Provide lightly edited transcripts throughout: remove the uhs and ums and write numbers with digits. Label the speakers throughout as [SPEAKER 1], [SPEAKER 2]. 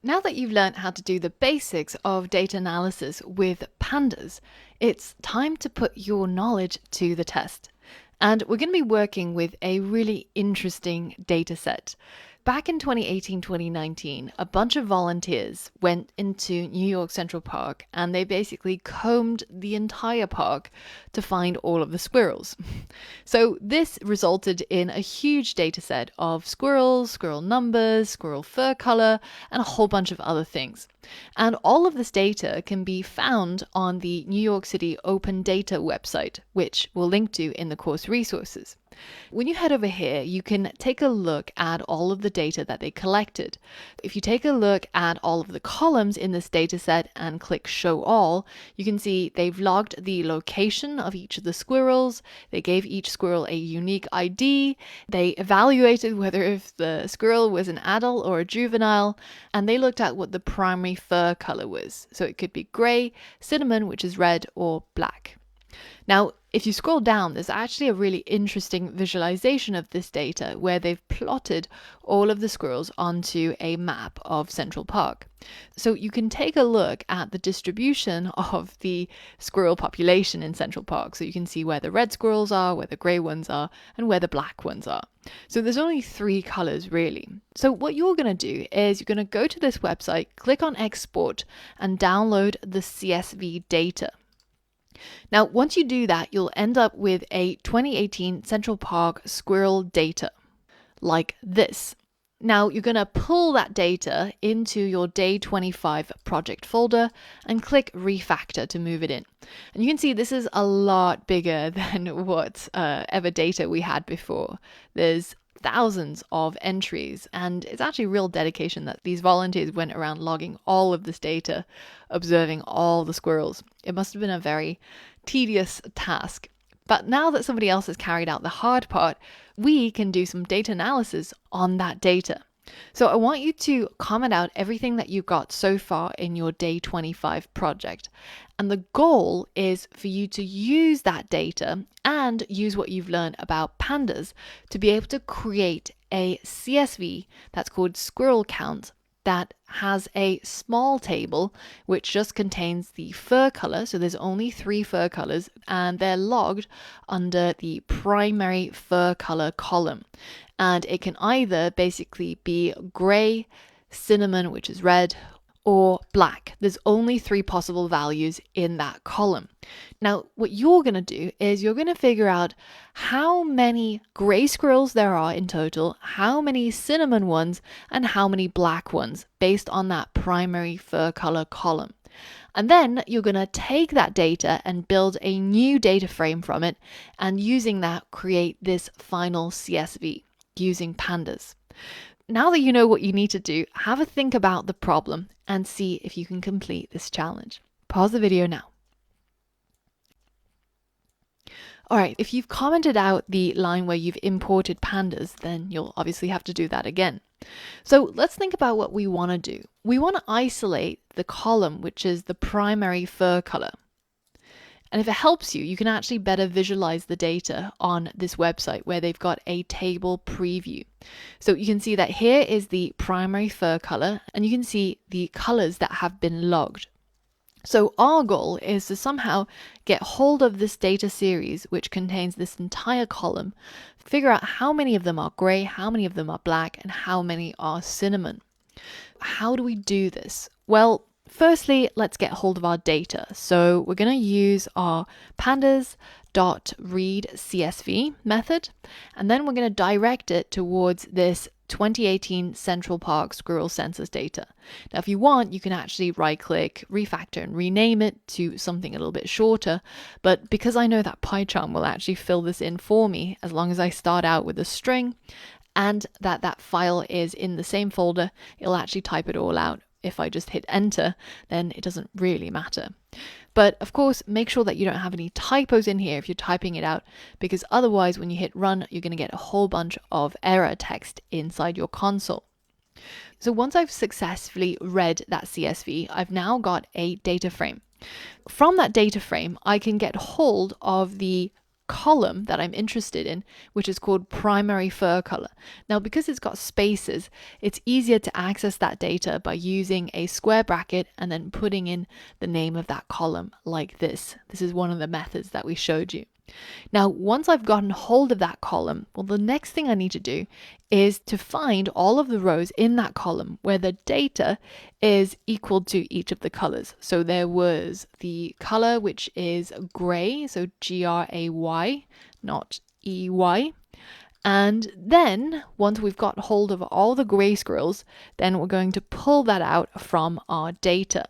[SPEAKER 1] Now that you've learned how to do the basics of data analysis with Pandas, it's time to put your knowledge to the test. And we're going to be working with a really interesting data set. Back in 2018-2019, a bunch of volunteers went into New York Central Park and they basically combed the entire park to find all of the squirrels. So this resulted in a huge data set of squirrels, squirrel numbers, squirrel fur color, and a whole bunch of other things. And all of this data can be found on the New York City Open Data website, which we'll link to in the course resources. When you head over here, you can take a look at all of the data that they collected. If you take a look at all of the columns in this data set and click Show All, you can see they've logged the location of each of the squirrels. They gave each squirrel a unique ID. They evaluated whether if the squirrel was an adult or a juvenile, and they looked at what the primary fur color was. So it could be gray, cinnamon, which is red, or black. Now, if you scroll down, there's actually a really interesting visualization of this data where they've plotted all of the squirrels onto a map of Central Park. So you can take a look at the distribution of the squirrel population in Central Park. So you can see where the red squirrels are, where the gray ones are, and where the black ones are. So there's only 3 colors really. So what you're going to do is you're going to go to this website, click on Export, and download the CSV data. Now, once you do that, you'll end up with a 2018 Central Park squirrel data, like this. Now, you're going to pull that data into your Day 25 project folder and click Refactor to move it in. And you can see this is a lot bigger than what ever data we had before. There's thousands of entries, and it's actually real dedication that these volunteers went around logging all of this data, observing all the squirrels. It must have been a very tedious task. But now that somebody else has carried out the hard part, we can do some data analysis on that data. So I want you to comment out everything that you got so far in your Day 25 project. And the goal is for you to use that data and use what you've learned about Pandas to be able to create a CSV that's called Squirrel Count that has a small table which just contains the fur color. So there's only 3 fur colors and they're logged under the primary fur color column. And it can either basically be gray, cinnamon, which is red, or black. There's only 3 possible values in that column. Now, what you're going to do is you're going to figure out how many gray squirrels there are in total, how many cinnamon ones, and how many black ones based on that primary fur color column. And then you're going to take that data and build a new data frame from it, and using that, create this final CSV using Pandas. Now that you know what you need to do, have a think about the problem and see if you can complete this challenge. Pause the video now. All right, if you've commented out the line where you've imported Pandas, then you'll obviously have to do that again. So let's think about what we want to do. We want to isolate the column, which is the primary fur color. And if it helps you, you can actually better visualize the data on this website where they've got a table preview. So you can see that here is the primary fur color, and you can see the colors that have been logged. So our goal is to somehow get hold of this data series, which contains this entire column, figure out how many of them are gray, how many of them are black, and how many are cinnamon. How do we do this? Well, firstly, let's get hold of our data. So we're going to use our pandas.readCSV method, and then we're going to direct it towards this 2018 Central Park Squirrel Census data. Now, if you want, you can actually right-click, refactor, and rename it to something a little bit shorter. But because I know that PyCharm will actually fill this in for me, as long as I start out with a string, and that file is in the same folder, it'll actually type it all out. If I just hit enter, then it doesn't really matter. But of course, make sure that you don't have any typos in here if you're typing it out, because otherwise when you hit run, you're going to get a whole bunch of error text inside your console. So once I've successfully read that CSV, I've now got a data frame. From that data frame, I can get hold of the column that I'm interested in, which is called primary fur color. Now, because it's got spaces, it's easier to access that data by using a square bracket and then putting in the name of that column like this. This is one of the methods that we showed you. Now, once I've gotten hold of that column, well, the next thing I need to do is to find all of the rows in that column where the data is equal to each of the colors. So there was the color, which is gray, so Gray, not EY. And then once we've got hold of all the gray squirrels, then we're going to pull that out from our data.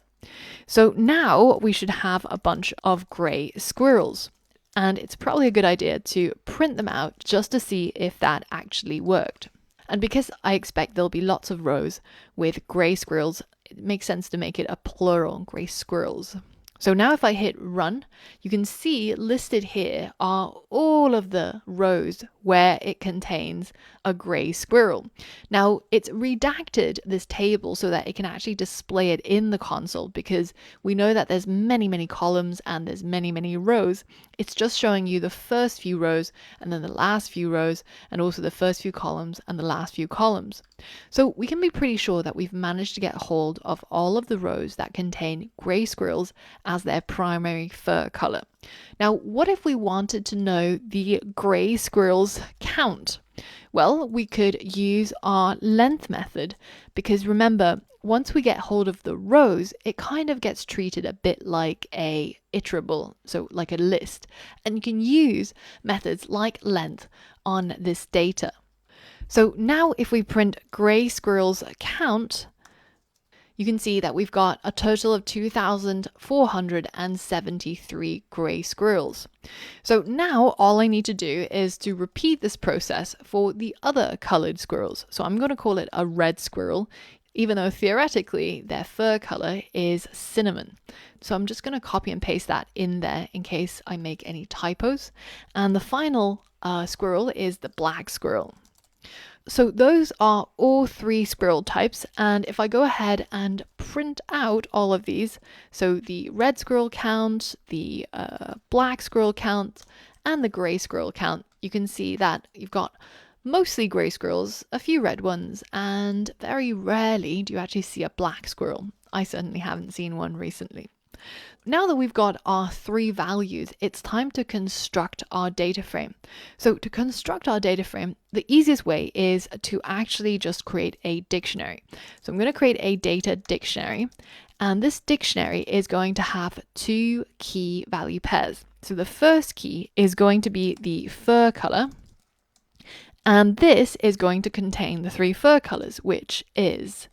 [SPEAKER 1] So now we should have a bunch of gray squirrels. And it's probably a good idea to print them out just to see if that actually worked. And because I expect there'll be lots of rows with gray squirrels, it makes sense to make it a plural, gray squirrels. So now if I hit run, you can see listed here are all of the rows where it contains a gray squirrel. Now it's redacted this table so that it can actually display it in the console, because we know that there's many columns and there's many rows. It's just showing you the first few rows and then the last few rows, and also the first few columns and the last few columns. So we can be pretty sure that we've managed to get hold of all of the rows that contain gray squirrels as their primary fur color. Now, what if we wanted to know the gray squirrels count? Well, we could use our length method, because remember, once we get hold of the rows, it kind of gets treated a bit like a iterable, so like a list. And you can use methods like length on this data. So now if we print gray squirrels count, you can see that we've got a total of 2,473 gray squirrels. So now all I need to do is to repeat this process for the other colored squirrels. So I'm going to call it a red squirrel, even though theoretically their fur color is cinnamon. So I'm just going to copy and paste that in there in case I make any typos. And the final squirrel is the black squirrel. So those are all three squirrel types, and if I go ahead and print out all of these, so the red squirrel count, the black squirrel count, and the gray squirrel count, you can see that you've got mostly gray squirrels, a few red ones, and very rarely do you actually see a black squirrel. I certainly haven't seen one recently. Now that we've got our three values, it's time to construct our data frame. So to construct our data frame, the easiest way is to actually just create a dictionary. So I'm going to create a data dictionary, and this dictionary is going to have two key value pairs. So the first key is going to be the fur color, and this is going to contain the three fur colors, which is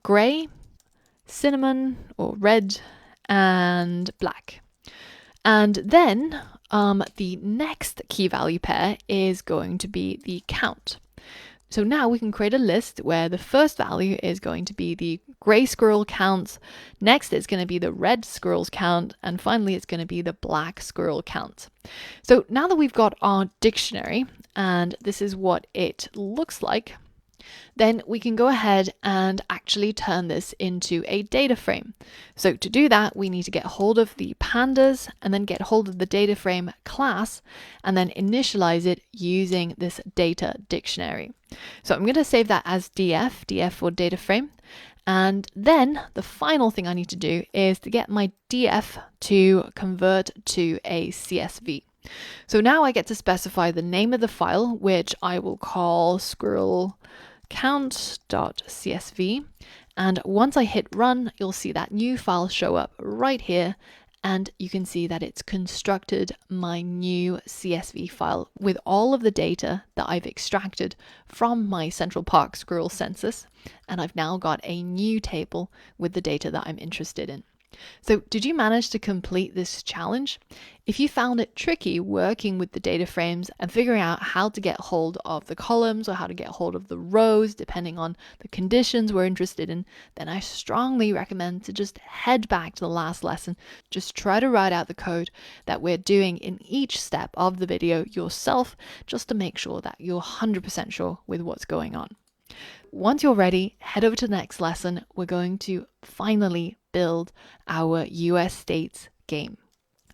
[SPEAKER 1] gray, cinnamon or red, and black. And then the next key value pair is going to be the count. So now we can create a list where the first value is going to be the gray squirrel count, next it's going to be the red squirrels count, and finally it's going to be the black squirrel count. So now that we've got our dictionary, and this is what it looks like, then we can go ahead and actually turn this into a data frame. So to do that, we need to get hold of the pandas and then get hold of the data frame class and then initialize it using this data dictionary. So I'm going to save that as df for data frame. And then the final thing I need to do is to get my df to convert to a CSV. So now I get to specify the name of the file, which I will call Squirrel count.csv, and once I hit run, you'll see that new file show up right here, and you can see that it's constructed my new CSV file with all of the data that I've extracted from my Central Park Squirrel census, and I've now got a new table with the data that I'm interested in. So did you manage to complete this challenge? If you found it tricky working with the data frames and figuring out how to get hold of the columns or how to get hold of the rows, depending on the conditions we're interested in, then I strongly recommend to just head back to the last lesson. Just try to write out the code that we're doing in each step of the video yourself, just to make sure that you're 100% sure with what's going on. Once you're ready, head over to the next lesson. We're going to finally build our US states game.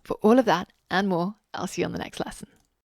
[SPEAKER 1] For all of that and more. I'll see you on the next lesson.